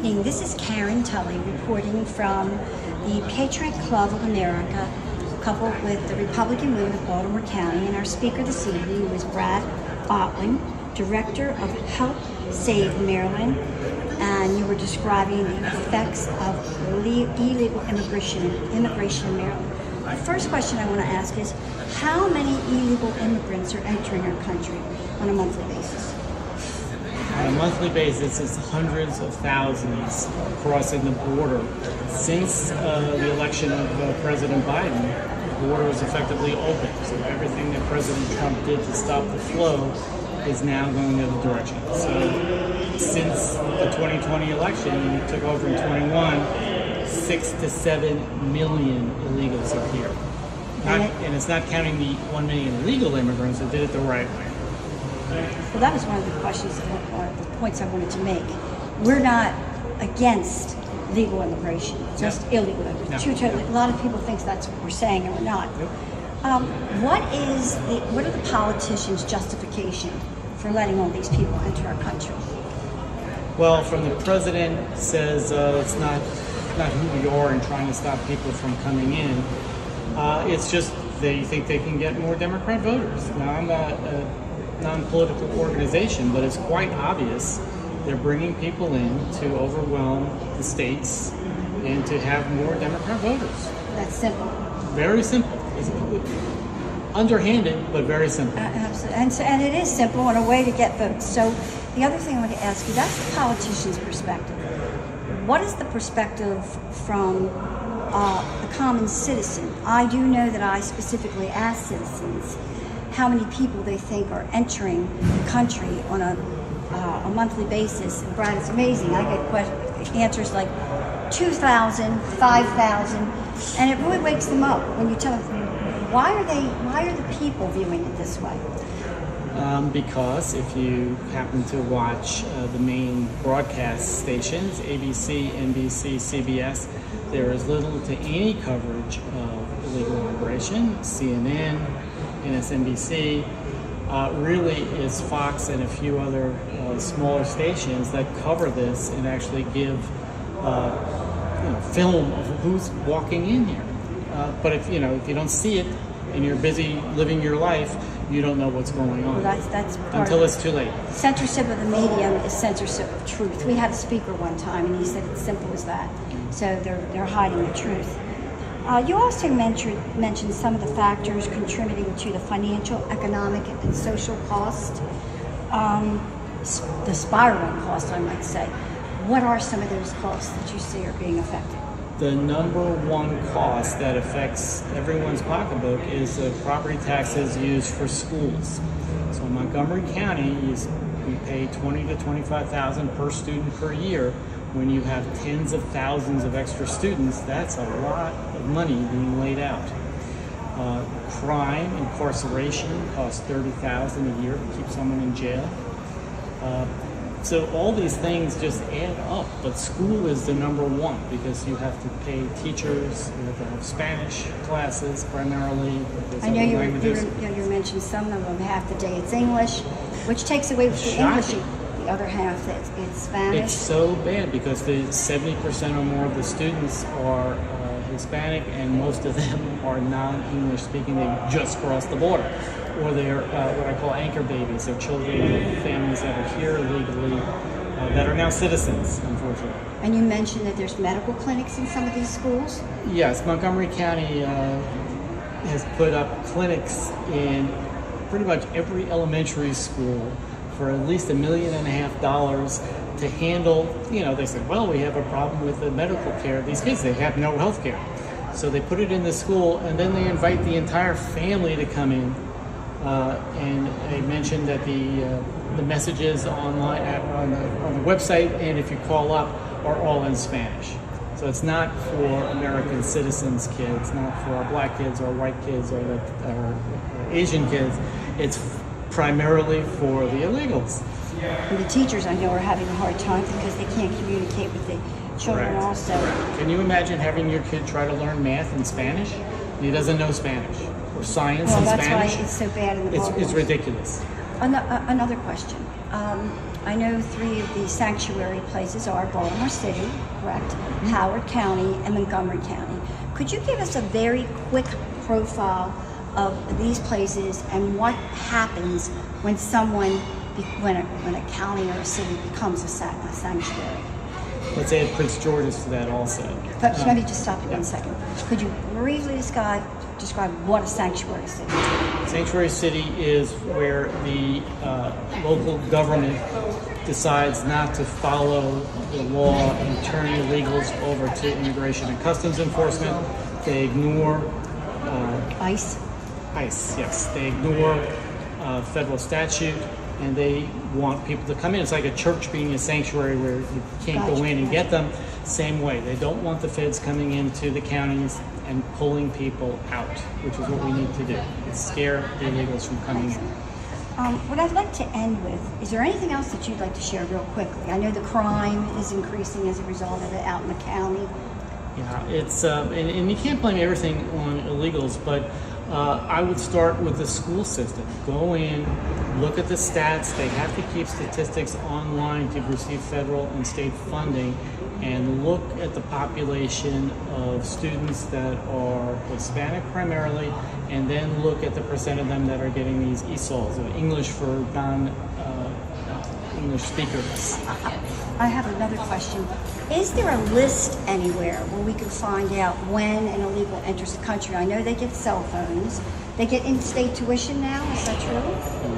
evening. This is Karen Tully reporting from the Patriot Club of America, coupled with the Republican Women of Baltimore County. And our speaker this evening was Brad Otling, Director of Help Save Maryland. And you were describing the effects of illegal immigration in Maryland. The first question I want to ask is, how many illegal immigrants are entering our country on a monthly basis? On a monthly basis, it's hundreds of thousands crossing the border. Since the election of President Biden, the border is effectively open. So everything that President Trump did to stop the flow is now going the other direction. So since the 2020 election, and it took over in 21, 6 to 7 million illegals are here. And it's not counting the 1 million illegal immigrants that did it the right way. Well, that was one of the questions, or the points I wanted to make. We're not against legal immigration, just illegal immigration. A lot of people think that's what we're saying, and we're not. What are the politicians' justification for letting all these people enter our country? Well, from the president says it's not who we are and trying to stop people from coming in. It's just they think they can get more Democrat voters. Now, I'm not a non-political organization, but it's quite obvious they're bringing people in to overwhelm the states and to have more Democrat voters. That's simple. Very simple. It's underhanded, but very simple. Absolutely. And it is simple and a way to get votes. So the other thing I want to ask you, that's the politician's perspective. What is the perspective from the common citizen? I do know that I specifically asked citizens how many people they think are entering the country on a monthly basis. And Brad, it's amazing. I get answers like 2,000, 5,000, and it really wakes them up when you tell them, why are the people viewing it this way? Because if you happen to watch the main broadcast stations, ABC, NBC, CBS, there is little to any coverage of illegal immigration. CNN, MSNBC, really is Fox and a few other smaller stations that cover this and actually give film of who's walking in here. But if you don't see it and you're busy living your life, you don't know what's going on. Well, that's until it's too late. Censorship of the media is censorship of truth. We had a speaker one time, and he said it's simple as that. So they're hiding the truth. You also mentioned some of the factors contributing to the financial, economic, and social cost, the spiraling cost, I might say. What are some of those costs that you see are being affected? The number one cost that affects everyone's pocketbook is the property taxes used for schools. So in Montgomery County, we pay $20,000 to $25,000 per student per year. When you have tens of thousands of extra students, that's a lot of money being laid out. Crime, incarceration costs $30,000 a year to keep someone in jail. So all these things just add up, but school is the number one because you have to pay teachers, you have to have Spanish classes primarily. I know you mentioned some of them half the day it's English, which takes away from the English. The other half it's Spanish. It's so bad because the 70% or more of the students are Hispanic, and most of them are non-English speaking. They just crossed the border, or they're what I call anchor babies. They're children of families that are here illegally that are now citizens, unfortunately. And you mentioned that there's medical clinics in some of these schools? Yes, Montgomery County has put up clinics in pretty much every elementary school for at least $1.5 million to handle, they said, well, we have a problem with the medical care of these kids. They have no health care. So they put it in the school, and then they invite the entire family to come in. And they mentioned that the messages online on the website, and if you call up, are all in Spanish. So it's not for American citizens' kids, not for our black kids or white kids or Asian kids. It's primarily for the illegals. And the teachers, I know, are having a hard time because they can't communicate with the children. Correct. Also. Correct. Can you imagine having your kid try to learn math in Spanish? He doesn't know Spanish. Or science in Spanish? Well, that's why it's so bad in the It's ridiculous. Another question. I know 3 of the sanctuary places are Baltimore City, correct, Howard County, and Montgomery County. Could you give us a very quick profile of these places and what happens when when a county or a city becomes a sanctuary? Let's add Prince George's to that also. But let me just stop you 1 second. Could you briefly describe what a sanctuary city is? Sanctuary city is where the local government decides not to follow the law and turn illegals over to Immigration and Customs Enforcement. They ignore ICE? ICE, yes. They ignore federal statute, and they want people to come in. It's like a church being a sanctuary where you can't go in and get them. Same way. They don't want the feds coming into the counties and pulling people out, which is what we need to do. Scare the illegals from coming in. What I'd like to end with, is there anything else that you'd like to share real quickly? I know the crime is increasing as a result of it out in the county. Yeah, it's and you can't blame everything on illegals, but I would start with the school system. Go in, look at the stats. They have to keep statistics online to receive federal and state funding, and look at the population of students that are Hispanic primarily, and then look at the percent of them that are getting these ESOLs, English for non-English speakers. I have another question. Is there a list anywhere where we can find out when an illegal enters the country? I know they get cell phones. They get in-state tuition now, is that true?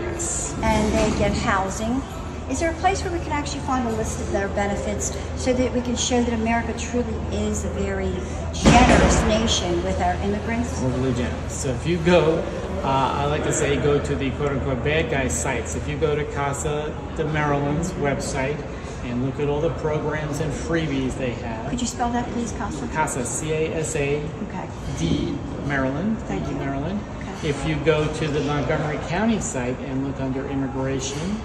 Yes. And they get housing. Is there a place where we can actually find a list of their benefits so that we can show that America truly is a very generous nation with our immigrants? Overly generous. So if you go, I like to say go to the quote-unquote bad guy sites. If you go to Casa de Maryland's website and look at all the programs and freebies they have. Could you spell that, please, Casa? Casa, C-A-S-A-D, Okay. Maryland. Thank you. Maryland. Okay. If you go to the Montgomery County site and look under immigration,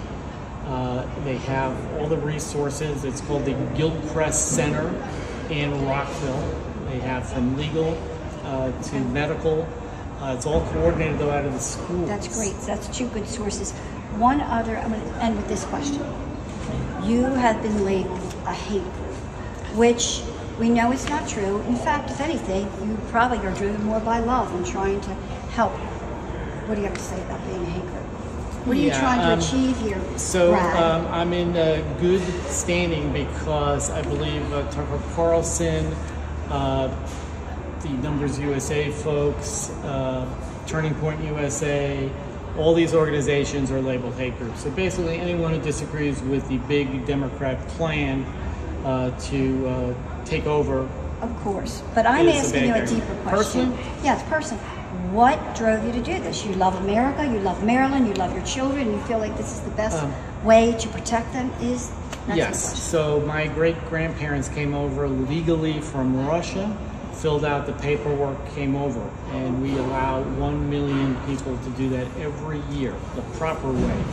they have all the resources. It's called the Gilchrist Center in Rockville. They have from legal to medical. It's all coordinated though out of the schools. That's great. That's 2 good sources. One other, I'm going to end with this question. You have been labeled a hate group, which we know is not true. In fact, if anything, you probably are driven more by love and trying to help. What do you have to say about being a hate group? What are you trying to achieve here, Brad? I'm in good standing because I believe Tucker Carlson, the Numbers USA folks, Turning Point USA, all these organizations are labeled hate groups. So basically anyone who disagrees with the big Democrat plan to take over. Of course. But I'm asking you a deeper question. Person? Yes, person. What drove you to do this? You love America, you love Maryland, you love your children, you feel like this is the best way to protect them is? Yes. So my great-grandparents came over legally from Russia, filled out the paperwork, came over, and we allow 1 million people to do that every year, the proper way.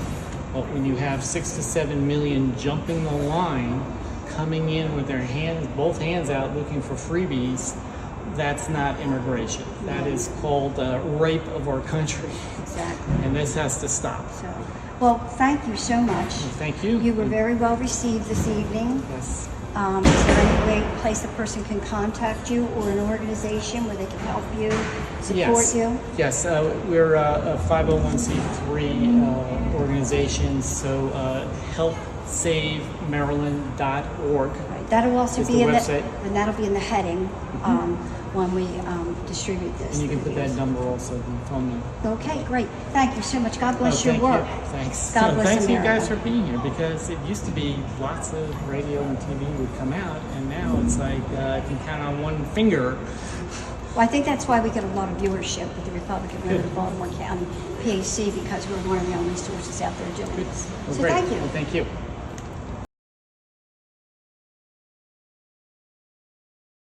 But when you have 6 to 7 million jumping the line, coming in with their hands, both hands out, looking for freebies, that's not immigration. That is called rape of our country. Exactly. And this has to stop. So, well, thank you so much. Thank you. You were very well received this evening. Yes. Is there any place a person can contact you or an organization where they can help you, support you? Yes, we're a 501c3 organization, so helpsavemaryland.org. Right. That'll also be the in website. And that'll be in the heading when we distribute this. And you can put that number also, the phone number. Okay, great. Thank you so much. God bless your Thank work. you. Thanks. God bless thanks America. you guys for being here, because it used to be lots of radio and TV would come out, and now it's like I can count on one finger. Well, I think that's why we get a lot of viewership with the Republican Road of Baltimore County PAC, because we're one of the only sources out there doing this. Well, So great. thank you. Well, thank you.